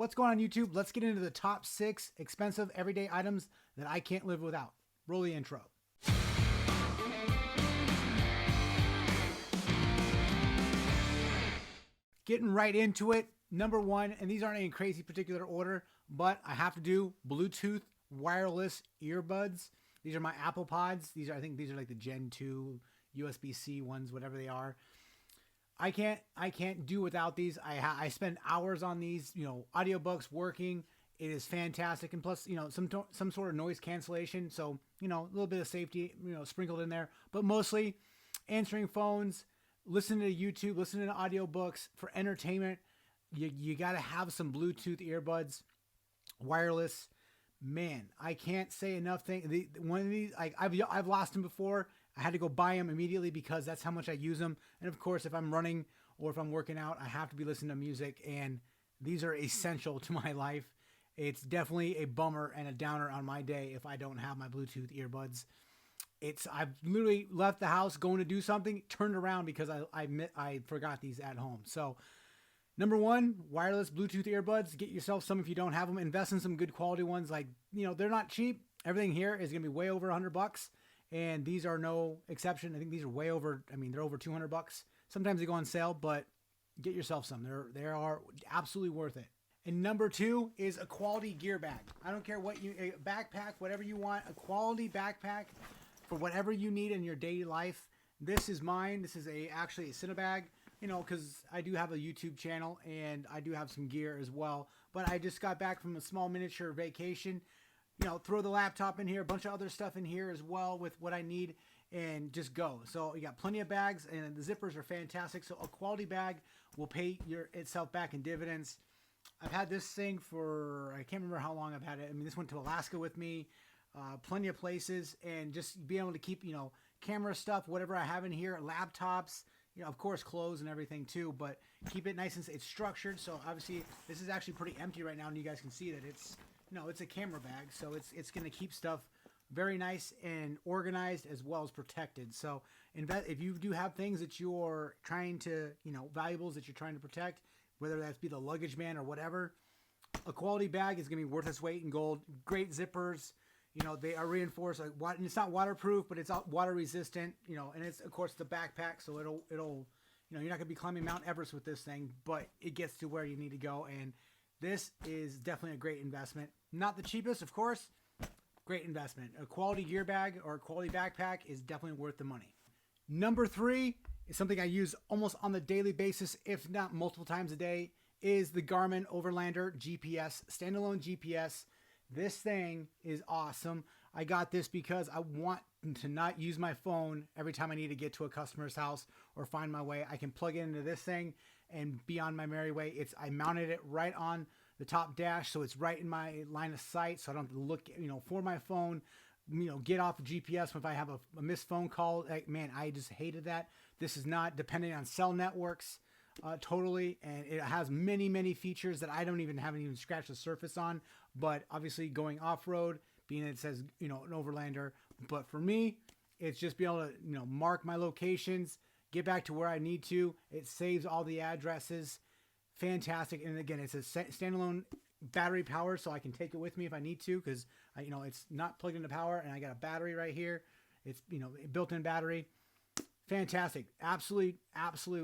What's going on YouTube? Let's get into the top 6 expensive everyday items that I can't live without. Roll the intro. Getting right into it. Number 1, and these aren't in crazy particular order, but I have to do Bluetooth wireless earbuds. These are my Apple Pods. I think these are like the Gen 2 USB-C ones, whatever they are. I can't do without these. I spend hours on these, audiobooks working. It is fantastic. And plus, some sort of noise cancellation. So, a little bit of safety, sprinkled in there, but mostly answering phones, listening to YouTube, listening to audiobooks for entertainment. You got to have some Bluetooth earbuds, wireless. Man, I can't say enough things. One of these, I've lost them before. I had to go buy them immediately because that's how much I use them. And of course, if I'm running or if I'm working out, I have to be listening to music. And these are essential to my life. It's definitely a bummer and a downer on my day if I don't have my Bluetooth earbuds. I've literally left the house going to do something, turned around because I forgot these at home. So number 1, wireless Bluetooth earbuds. Get yourself some if you don't have them. Invest in some good quality ones. They're not cheap. Everything here is going to be way over $100. And these are no exception. I think these are way over, they're over $200. Sometimes they go on sale, but get yourself some. They are absolutely worth it. And number 2 is a quality gear bag. I don't care what a backpack, whatever you want, a quality backpack for whatever you need in your daily life. This is mine. This is actually a Cinebag, because I do have a YouTube channel and I do have some gear as well. But I just got back from a small miniature vacation. Throw the laptop in here, a bunch of other stuff in here as well with what I need, and just go. So you got plenty of bags, and the zippers are fantastic. So a quality bag will pay itself back in dividends. I've had this thing for, I can't remember how long I've had it. This went to Alaska with me, plenty of places, and just being able to keep, camera stuff, whatever I have in here, laptops, of course, clothes and everything too, but keep it nice and it's structured. So obviously this is actually pretty empty right now, and you guys can see that it's a camera bag. So it's going to keep stuff very nice and organized as well as protected. So if you do have things that you're trying to, valuables that you're trying to protect, whether that be the luggage man or whatever, a quality bag is going to be worth its weight in gold. Great zippers. They are reinforced. And it's not waterproof, but it's water resistant. And it's of course the backpack, so it'll. You're not going to be climbing Mount Everest with this thing, but it gets to where you need to go. And this is definitely a great investment. Not the cheapest, of course. Great investment. A quality gear bag or a quality backpack is definitely worth the money. Number 3 is something I use almost on the daily basis, if not multiple times a day, is the Garmin Overlander GPS, standalone GPS. This thing is awesome. I got this because I want to not use my phone every time I need to get to a customer's house or find my way. I can plug it into this thing and be on my merry way. I mounted it right on the top dash, so it's right in my line of sight, so I don't have to look, for my phone, get off the GPS if I have a missed phone call. Man, I just hated that. This is not dependent on cell networks. Totally, and it has many, many features that I haven't even scratched the surface on. But obviously, going off road, being it says an Overlander, but for me, it's just be able to mark my locations, get back to where I need to. It saves all the addresses. Fantastic, and again, it's a standalone battery power, so I can take it with me if I need to, because it's not plugged into power, and I got a battery right here. It's built-in battery. Fantastic. Absolutely.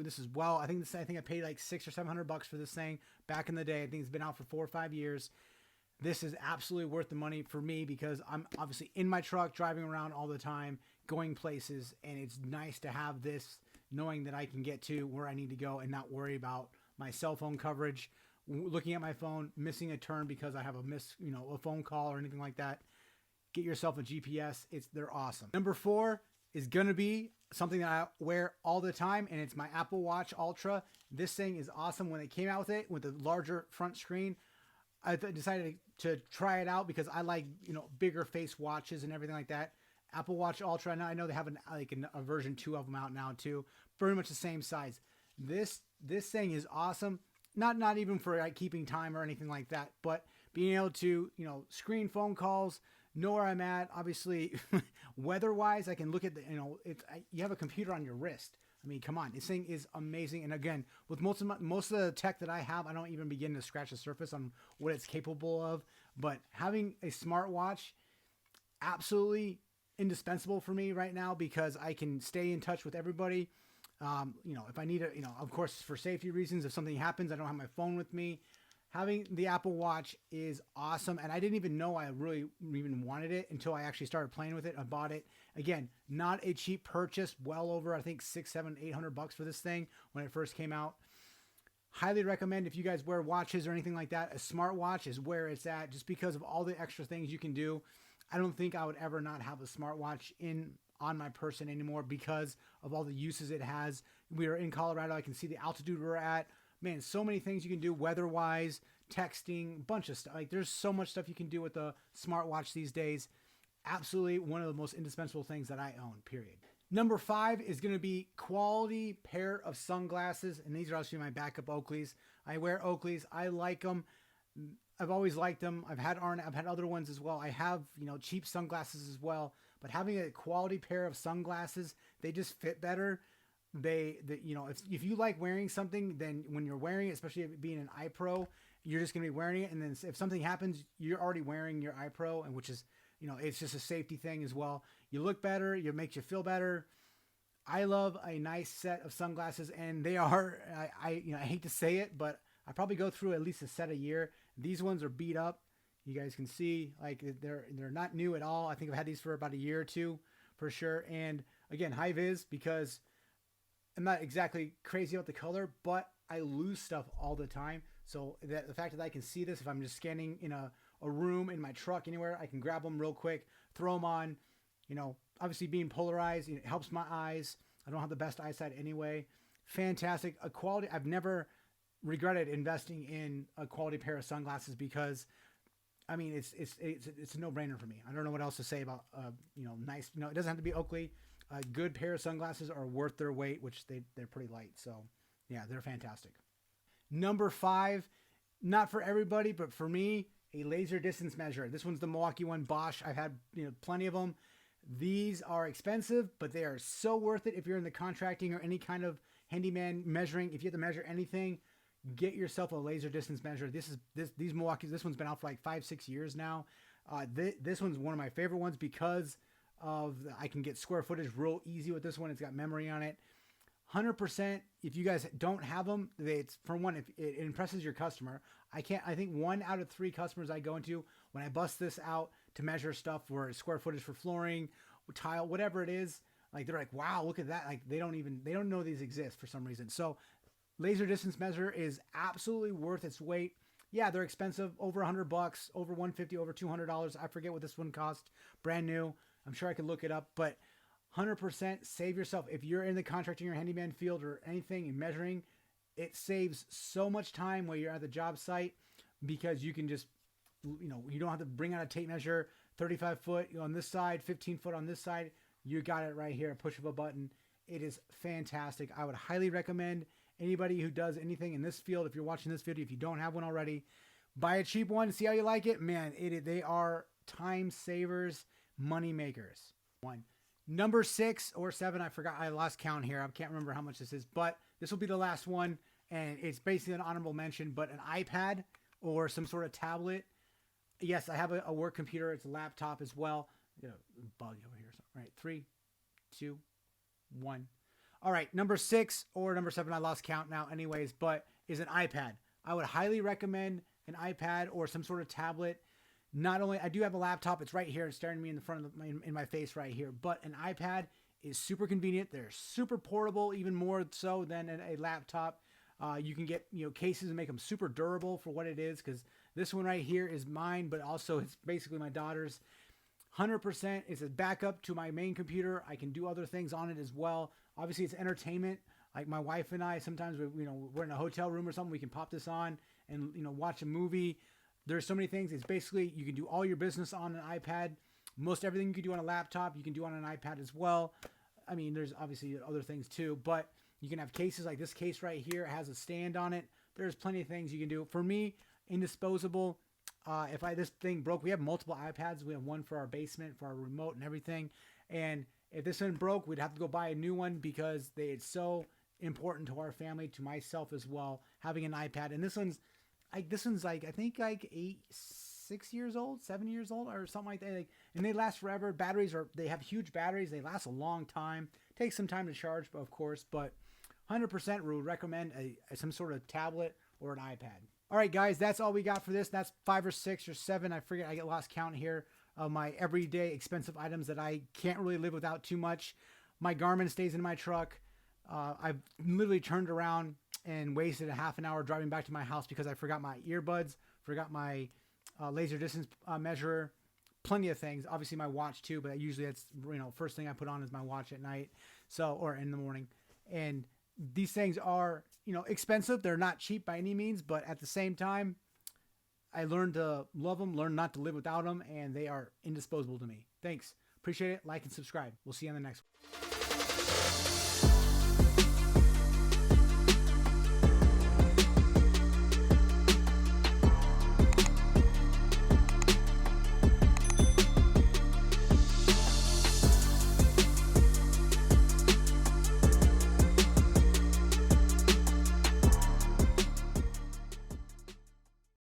This is I think I paid like $600 or $700 for this thing back in the day. I think it's been out for 4 or 5 years. This is absolutely worth the money for me because I'm obviously in my truck driving around all the time, going places, and it's nice to have this knowing that I can get to where I need to go and not worry about my cell phone coverage, looking at my phone, missing a turn because I have a phone call or anything like that. Get yourself a GPS. They're awesome. Number 4 is going to be something that I wear all the time, and it's my Apple Watch Ultra. This thing is awesome. When they came out with the larger front screen, I decided to try it out because I like, bigger face watches and everything like that. Apple Watch Ultra, now I know they have a version 2 of them out now too. Very much the same size. This thing is awesome. Not even for keeping time or anything like that, but being able to, screen phone calls, know where I'm at. Obviously, weather-wise, I can look at you have a computer on your wrist. I mean, come on, this thing is amazing. And again, with most of the tech that I have, I don't even begin to scratch the surface on what it's capable of. But having a smartwatch, absolutely indispensable for me right now because I can stay in touch with everybody. If I need a, of course, for safety reasons, if something happens, I don't have my phone with me. Having the Apple Watch is awesome, and I didn't even know I really even wanted it until I actually started playing with it. I bought it. Again, not a cheap purchase, well over, I think, $600, $700, $800 for this thing when it first came out. Highly recommend if you guys wear watches or anything like that, a smartwatch is where it's at just because of all the extra things you can do. I don't think I would ever not have a smartwatch on my person anymore because of all the uses it has. We are in Colorado. I can see the altitude we're at. Man, so many things you can do weather-wise, texting, bunch of stuff. Like, there's so much stuff you can do with the smartwatch these days. Absolutely one of the most indispensable things that I own, period. Number 5 is going to be quality pair of sunglasses. And these are actually my backup Oakleys. I wear Oakleys. I like them. I've always liked them. I've had other ones as well. I have, cheap sunglasses as well. But having a quality pair of sunglasses, they just fit better. If you like wearing something, then when you're wearing it, especially being an eye pro, you're just going to be wearing it. And then if something happens, you're already wearing your eye pro, and which is, it's just a safety thing as well. You look better. It makes you feel better. I love a nice set of sunglasses, and they are, I hate to say it, but I probably go through at least a set a year. These ones are beat up. You guys can see, like, they're not new at all. I think I've had these for about a year or two for sure. And again, high vis because I'm not exactly crazy about the color, but I lose stuff all the time. So the fact that I can see this, if I'm just scanning in a room, in my truck, anywhere, I can grab them real quick, throw them on. Obviously being polarized, it helps my eyes. I don't have the best eyesight anyway. Fantastic. A quality. I've never regretted investing in a quality pair of sunglasses because, I mean, it's a no-brainer for me. I don't know what else to say about, nice. It doesn't have to be Oakley. A good pair of sunglasses are worth their weight, which they're pretty light. So, yeah, they're fantastic. Number 5, not for everybody, but for me, a laser distance measure. This one's the Milwaukee one, Bosch. I've had plenty of them. These are expensive, but they are so worth it if you're in the contracting or any kind of handyman measuring. If you have to measure anything, get yourself a laser distance measure. These Milwaukee's. This one's been out for like 5-6 years now. This one's one of my favorite ones because I can get square footage real easy with this one. It's got memory on it. 100%. If you guys don't have them, it's for one, if it impresses your customer. I think 1 out of 3 customers I go into when I bust this out to measure stuff for square footage for flooring, tile, whatever it is, like they're like, wow, look at that. Like they don't know these exist for some reason. So laser distance measure is absolutely worth its weight. Yeah, they're expensive, over $100, over $150, over $200. I forget what this one cost, brand new. I'm sure I could look it up, but 100% save yourself. If you're in the contracting or handyman field or anything and measuring, it saves so much time while you're at the job site because you can just, you don't have to bring out a tape measure, 35 foot on this side, 15 foot on this side. You got it right here, a push of a button. It is fantastic. I would highly recommend anybody who does anything in this field, if you're watching this video, if you don't have one already, buy a cheap one, see how you like it. Man, they are time savers, money makers. Number 6 or 7, I forgot, I lost count here. I can't remember how much this is, but this will be the last one, and it's basically an honorable mention, but an iPad or some sort of tablet. Yes, I have a work computer. It's a laptop as well. Bug over here. So, right, 3, 2, 1. All right, number 6 or number 7, I lost count now anyways, but is an iPad. I would highly recommend an iPad or some sort of tablet. Not only, I do have a laptop, it's right here, it's staring me in the front of in my face right here, but an iPad is super convenient. They're super portable, even more so than a laptop. You can get cases and make them super durable for what it is, because this one right here is mine, but also it's basically my daughter's. 100% is a backup to my main computer. I can do other things on it as well. Obviously, it's entertainment. Like my wife and I, sometimes we're in a hotel room or something, we can pop this on and watch a movie. There's so many things. It's basically, you can do all your business on an iPad. Most everything you can do on a laptop, you can do on an iPad as well. I mean, there's obviously other things too, but you can have cases like this case right here. It has a stand on it. There's plenty of things you can do. For me, indisposable. If this thing broke, we have multiple iPads. We have one for our basement, for our remote and everything. And If this one broke, we'd have to go buy a new one because it's so important to our family, to myself as well, having an iPad. And this one's like I think like 6 years old, 7 years old, or something like that. Like, and they last forever. They have huge batteries. They last a long time. Takes some time to charge, of course, but 100% would recommend some sort of tablet or an iPad. All right, guys, that's all we got for this. That's 5 or 6 or 7. I forget. I get lost count here of my everyday expensive items that I can't really live without too much. My Garmin stays in my truck. I've literally turned around and wasted a half an hour driving back to my house because I forgot my earbuds, forgot my laser distance measurer, plenty of things. Obviously my watch too, but usually that's, first thing I put on is my watch at night. Or in the morning. And these things are, expensive. They're not cheap by any means, but at the same time, I learned to love them, learn not to live without them, and they are indisposable to me. Thanks. Appreciate it. Like and subscribe. We'll see you on the next one.